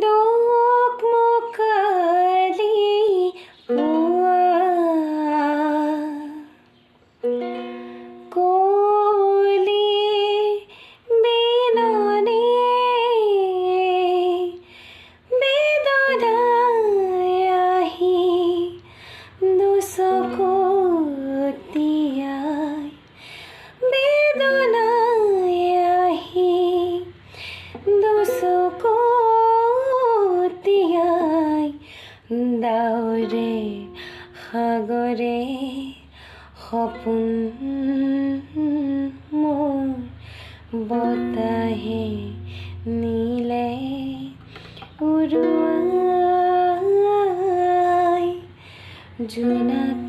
Dok mokali pua koli binone bedodayahi dusokotiyai bedonayahi dusokotiyai daure khagore সপোন মোৰ বতাহে নীলে উৰুৱাই জোনাক